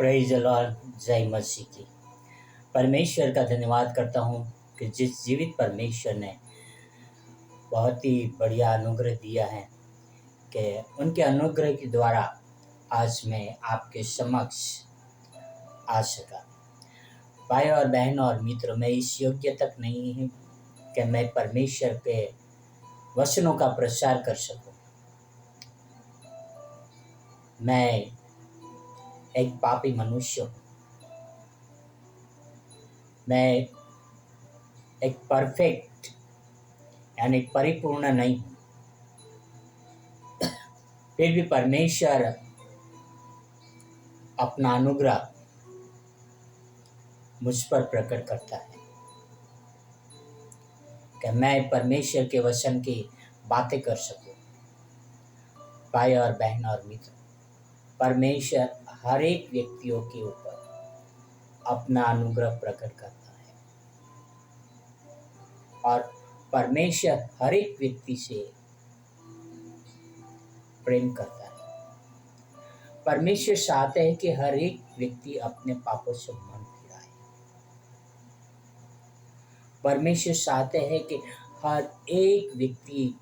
Praise the Lord. जय मसीह की। परमेश्वर का धन्यवाद करता हूँ कि जिस जीवित परमेश्वर ने बहुत ही बढ़िया अनुग्रह दिया है कि उनके अनुग्रह के द्वारा आज मैं आपके समक्ष आ सका। भाई और बहन और मित्रों, मैं इस योग्य तक नहीं हूँ कि मैं परमेश्वर के वचनों का प्रचार कर सकूं। मैं एक पापी मनुष्य हूँ। मैं एक परफेक्ट यानी परिपूर्ण नहीं हूँ। फिर भी परमेश्वर अपना अनुग्रह मुझ पर प्रकट करता है कि मैं परमेश्वर के वचन की बातें कर सकूं। भाई और बहन और मित्र, परमेश्वर हर एक व्यक्तियों के ऊपर अपना अनुग्रह प्रकट करता है और परमेश्वर हर एक व्यक्ति से प्रेम करता है। परमेश्वर चाहते हैं कि हर एक व्यक्ति अपने पापों से मन फिराए। परमेश्वर चाहते हैं कि हर एक व्यक्ति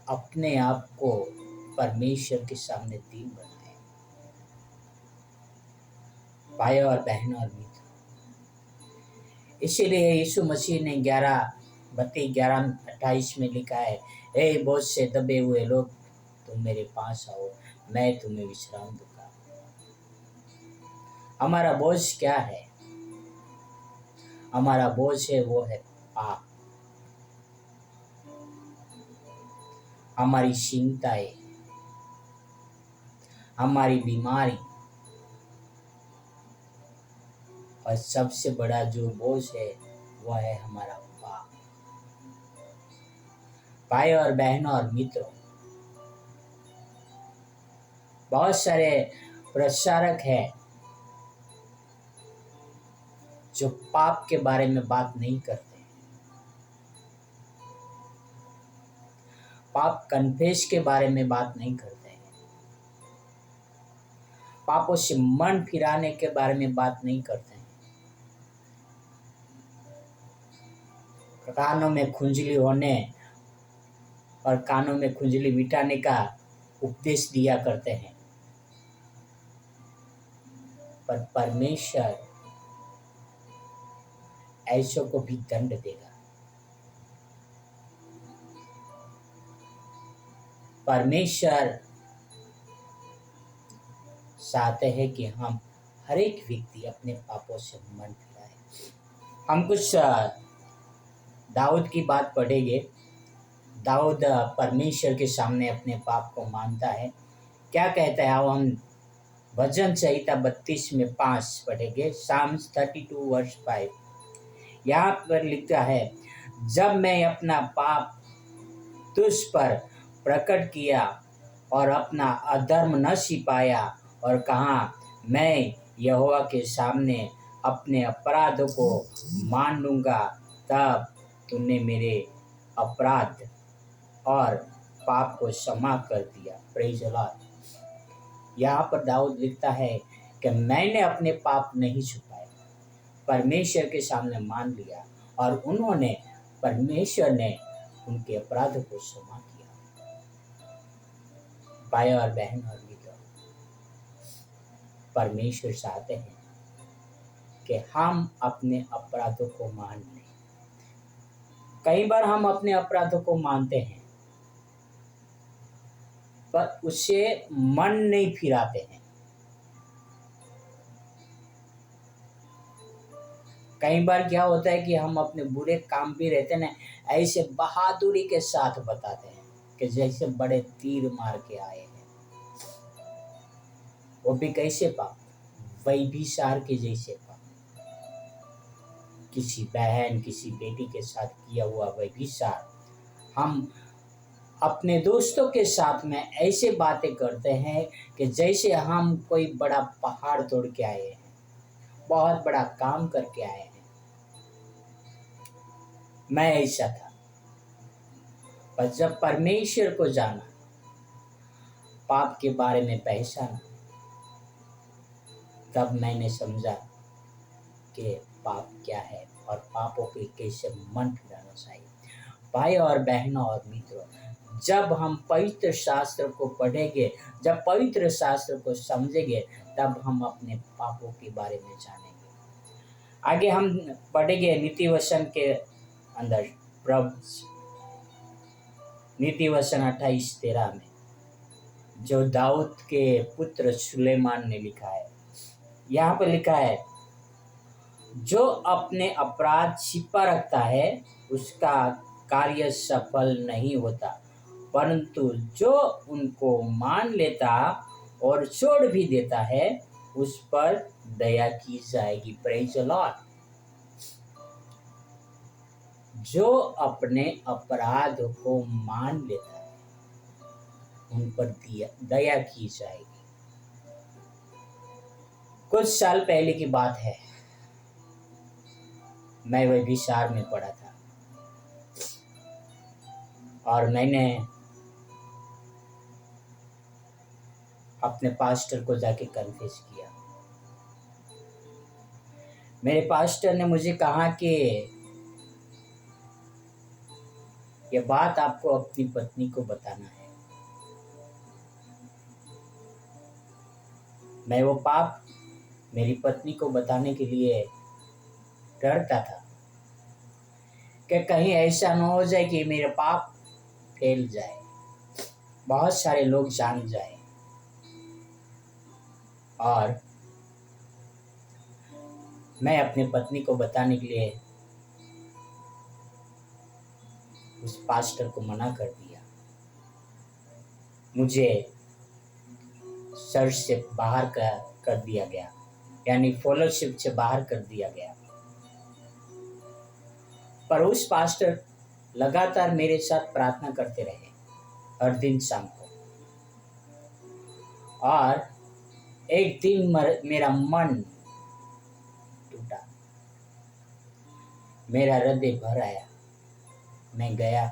अपने आप को परमेश्वर के सामने दीन बनाए। भाई और बहन और मित्र, इसीलिए यीशु मसीह ने 11:28 में लिखा है, हे बोझ से दबे हुए लोग, तुम मेरे पास आओ, मैं तुम्हें विश्राम दूंगा। हमारा बोझ क्या है? हमारा बोझ है वो है पाप। हमारी चिंताएं, हमारी बीमारी और सबसे बड़ा जो बोझ है वह है हमारा पाप। भाई और बहनों और मित्रों, बहुत सारे प्रचारक हैं जो पाप के बारे में बात नहीं करते। पाप कन्फेस के बारे में बात नहीं करते हैं। पापों से मन फिराने के बारे में बात नहीं करते हैं। कानों में खुजली होने और कानों में खुजली मिटाने का उपदेश दिया करते हैं, पर परमेश्वर ऐसों को भी दंड देगा। परमेश्वर चाहते हैं कि हम हर एक व्यक्ति अपने पापों से मन फिराए। हम कुछ दाऊद की बात पढ़ेंगे। दाऊद परमेश्वर के सामने अपने पाप को मानता है। क्या कहता है? आओ हम भजन संहिता 32 में 5 पढ़ेंगे। Psalms 32 वर्ष 5। यहाँ पर लिखा है, जब मैं अपना पाप तुझ पर प्रकट किया और अपना अधर्म न छिपाया और कहा, मैं यहोवा के सामने अपने अपराधों को मान लूँगा, तब तूने मेरे अपराध और पाप को क्षमा कर दिया। Praise the Lord. यहाँ पर दाऊद लिखता है कि मैंने अपने पाप नहीं छुपाए, परमेश्वर के सामने मान लिया और परमेश्वर ने उनके अपराधों को क्षमा किया। भाई और बहन और मित्र, परमेश्वर चाहते हैं कि हम अपने अपराधों को मान लें। कई बार हम अपने अपराधों को मानते हैं पर उससे मन नहीं फिराते हैं। कई बार क्या होता है कि हम अपने बुरे काम भी रहते ना, ऐसे बहादुरी के साथ बताते हैं कि जैसे बड़े तीर मार के आए हैं। वो भी कैसे पाप? व्यभिचार के जैसे पाप। किसी बहन किसी बेटी के साथ किया हुआ व्यभिचार। हम अपने दोस्तों के साथ में ऐसे बातें करते हैं कि जैसे हम कोई बड़ा पहाड़ तोड़ के आए हैं, बहुत बड़ा काम करके आए हैं। मैं ऐसा था, पर जब परमेश्वर को जाना, पाप के बारे में पहचाना, तब मैंने समझा कि पाप क्या है और पापों के कैसे मन फिराना चाहिए। भाई और बहनों और मित्रों, जब हम पवित्र शास्त्र को पढ़ेंगे, जब पवित्र शास्त्र को समझेंगे, तब हम अपने पापों के बारे में जानेंगे। आगे हम पढ़ेंगे नीति वचन के अंदर, प्रभु नीति वचन 28:13 में, जो दाऊद के पुत्र सुलेमान ने लिखा है। यहाँ पर लिखा है, जो अपने अपराध छिपा रखता है उसका कार्य सफल नहीं होता, परंतु जो उनको मान लेता और छोड़ भी देता है उस पर दया की जाएगी। Praise the Lord. जो अपने अपराध को मान लेता है उन पर दया की जाएगी। कुछ साल पहले की बात है, मैं व्यभिचार में पड़ा था और मैंने अपने पास्टर को जाके कन्फेस किया। मेरे पास्टर ने मुझे कहा कि ये बात आपको अपनी पत्नी को बताना है। मैं वो पाप मेरी पत्नी को बताने के लिए डरता था कि कहीं ऐसा न हो जाए कि मेरे पाप फैल जाए, बहुत सारे लोग जान जाए और मैं अपने पत्नी को बताने के लिए उस पास्टर को मना कर दिया। मुझे चर्च से बाहर कर दिया गया, यानी फेलोशिप से बाहर कर दिया गया। पर उस पास्टर लगातार मेरे साथ प्रार्थना करते रहे हर दिन शाम को, और एक दिन मेरा मन टूटा, मेरा हृदय भर आया। मैं गया,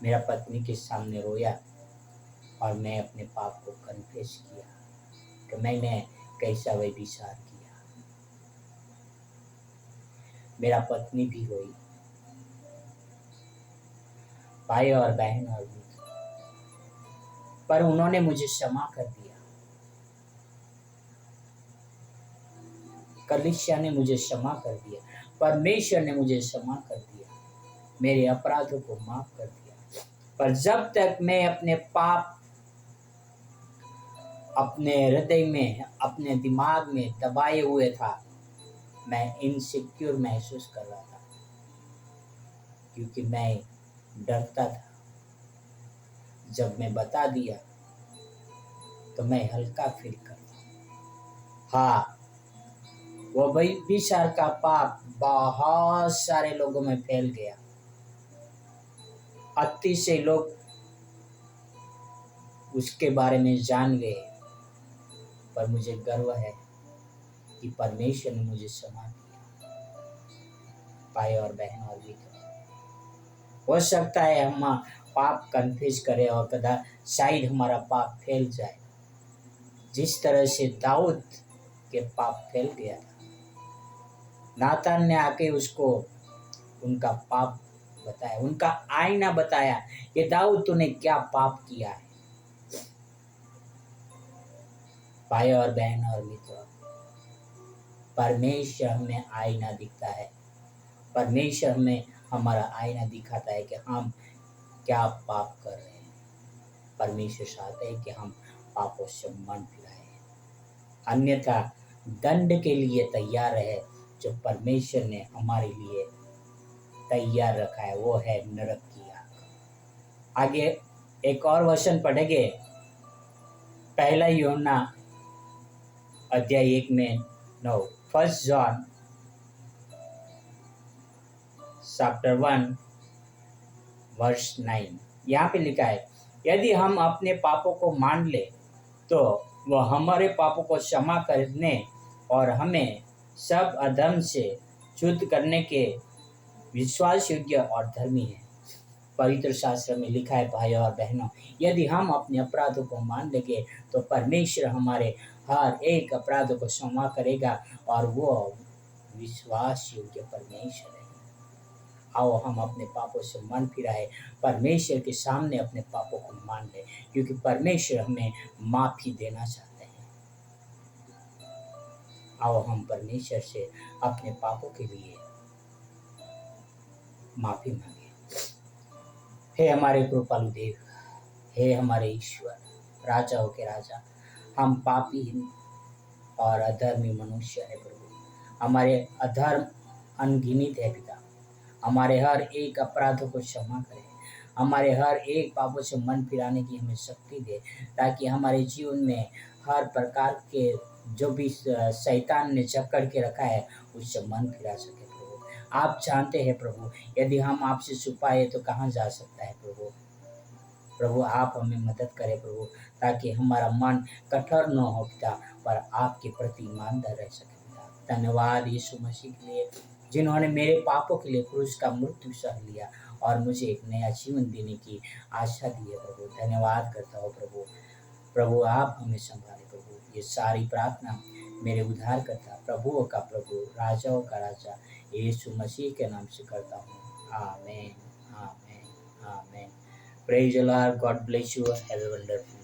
मेरा पत्नी के सामने रोया और मैं अपने पाप को कन्फेस किया कि मैंने कैसा व्यभिचार किया। मेरा पत्नी भी रोई। भाई और बहन और मित्र, पर उन्होंने मुझे क्षमा कर दिया। कलीसिया ने मुझे क्षमा कर दिया, परमेश्वर ने मुझे क्षमा कर दिया, मेरे अपराधों को माफ कर दिया। पर जब तक मैं अपने पाप अपने हृदय में, अपने दिमाग में दबाए हुए था, मैं इनसिक्योर महसूस कर रहा था, क्योंकि मैं डरता था। जब मैं बता दिया तो मैं हल्का फील करता। हाँ, वो व्यभिचार का पाप बहुत सारे लोगों में फैल गया। अतिशय लोग उसके बारे में जान गए, पर मुझे गर्व है कि परमेश्वर ने मुझे क्षमा किया। भाई और बहन और मित्र, हो सकता है हम पाप कन्फेस करें और कदा शायद हमारा पाप फैल जाए, जिस तरह से दाऊद के पाप फैल गया था। नातान ने आके उसको उनका पाप बताया, उनका आईना बताया, ये दाऊद तूने क्या पाप किया है। भाई और बहन और मित्रों, परमेश्वर हमें आईना दिखता है। परमेश्वर हमें हमारा आईना दिखाता है कि हम क्या पाप कर रहे हैं। परमेश्वर चाहते हैं कि हम पापों से मन फिराएं, अन्यथा दंड के लिए तैयार है जो परमेश्वर ने हमारे लिए तैयार रखा है, वो है नरक की आग। आगे एक और वचन पढ़ेंगे, पहला यूहन्ना अध्याय 1 में 9, 1 जॉन चैप्टर 1 वर्स 9। यहाँ पे लिखा है, यदि हम अपने पापों को मान ले तो वह हमारे पापों को क्षमा करने और हमें सब अधर्म से शुद्ध करने के विश्वास योग्य और धर्मी है। पवित्र शास्त्र में लिखा है, भाई और बहनों, यदि हम अपने अपराधों को मान लेंगे तो परमेश्वर हमारे हर एक अपराध को क्षमा करेगा और वो विश्वास योग्य परमेश्वर है। आओ हम अपने पापों से मन फिराए, परमेश्वर के सामने अपने पापों को मान ले, क्योंकि परमेश्वर हमें माफी देना चाहते हैं। आओ हम परमेश्वर से अपने पापों के लिए माफी मांगे। हे हमारे कृपालु देव, हे हमारे ईश्वर, राजाओं के राजा, हम पापी और अधर्मी मनुष्य है प्रभु। हमारे अधर्म अनगिनत है पिता। हमारे हर एक अपराधों को क्षमा करें, हमारे हर एक पापों से मन फिराने की हमें शक्ति दे, ताकि हमारे जीवन में हर प्रकार के जो भी शैतान ने जकड़ के रखा है उससे मन फिरा सके प्रभु। आप जानते हैं प्रभु, यदि हम आपसे छुपाए तो कहाँ जा सकता है प्रभु। प्रभु आप हमें मदद करें प्रभु, ताकि हमारा मन कठोर न हो पिता, पर आपके प्रति ईमानदार रह सके पिता। धन्यवाद यीशु मसीह के लिए, जिन्होंने मेरे पापों के लिए क्रूस का मृत्यु सह लिया और मुझे एक नया जीवन देने की आशा दी है प्रभु। धन्यवाद करता हूँ प्रभु। प्रभु आप हमें संभाले प्रभु। ये सारी प्रार्थना मेरे उद्धार करता, प्रभुओं का प्रभु, राजाओं का राजा यीशु मसीह के नाम से करता हूँ। आमीन, आमीन, आमीन। Praise the Lord. God bless you. Have a wonderful